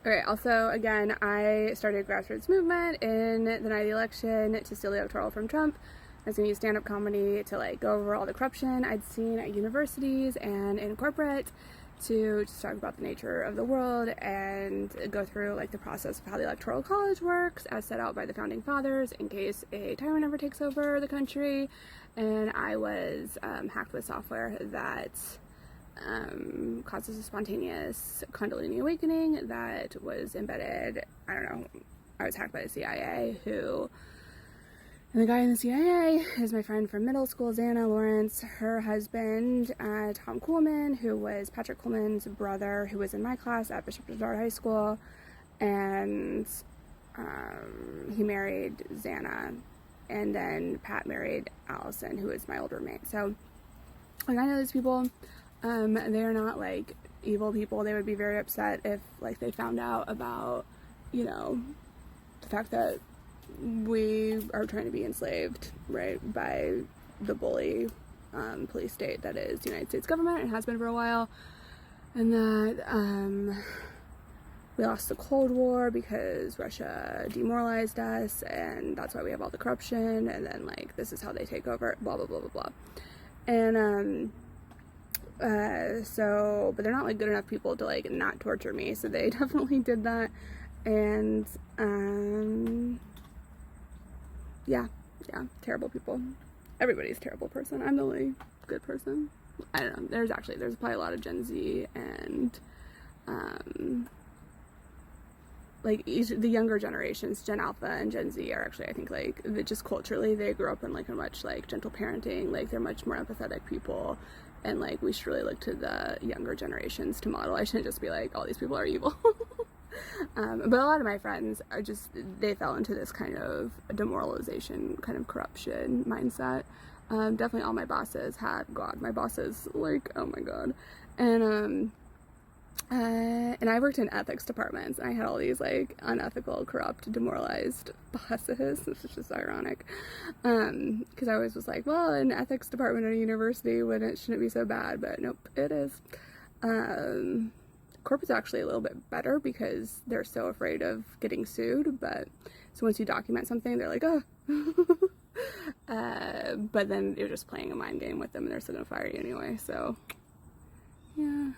Okay, also, again, I started a grassroots movement in the night of the election to steal the electoral from Trump. I was going to use stand-up comedy to like go over all the corruption I'd seen at universities and in corporate, to just talk about the nature of the world and go through like the process of how the electoral college works as set out by the founding fathers in case a tyrant ever takes over the country. And I was hacked with software that causes a spontaneous Kundalini awakening that was embedded, I don't know, I was hacked by the CIA, and the guy in the CIA is my friend from middle school, Xana Lawrence, her husband, Tom Kuhlman, who was Patrick Kuhlman's brother, who was in my class at Bishop Dessart High School, and he married Xana, and then Pat married Allison, who was my old roommate. So, like, I know these people. They're not like evil people. They would be very upset if like they found out about, you know, the fact that we are trying to be enslaved, right, by the bully police state that is the United States government and has been for a while, and that we lost the Cold War because Russia demoralized us, and that's why we have all the corruption, and then like this is how they take over, blah blah blah blah blah. And but they're not like good enough people to like not torture me, so they definitely did that. And yeah, terrible people. Everybody's a terrible person. I'm the only good person. I don't know, there's probably a lot of Gen Z and like the younger generations, Gen Alpha and Gen Z, are actually, I think, like, just culturally they grew up in like a much like gentle parenting, like they're much more empathetic people, and like we should really look to the younger generations to model. I shouldn't just be like, all these people are evil. But a lot of my friends are just, they fell into this kind of demoralization, kind of corruption mindset. Definitely all my bosses had, God, my bosses, like, oh my God. And I worked in ethics departments, and I had all these like unethical, corrupt, demoralized bosses. This is just ironic, because I always was like, well, an ethics department at a university shouldn't be so bad, but nope, it is. Corporate's actually a little bit better because they're so afraid of getting sued, but so once you document something, they're like, oh. But then you're just playing a mind game with them, and they're still gonna fire you anyway, so yeah.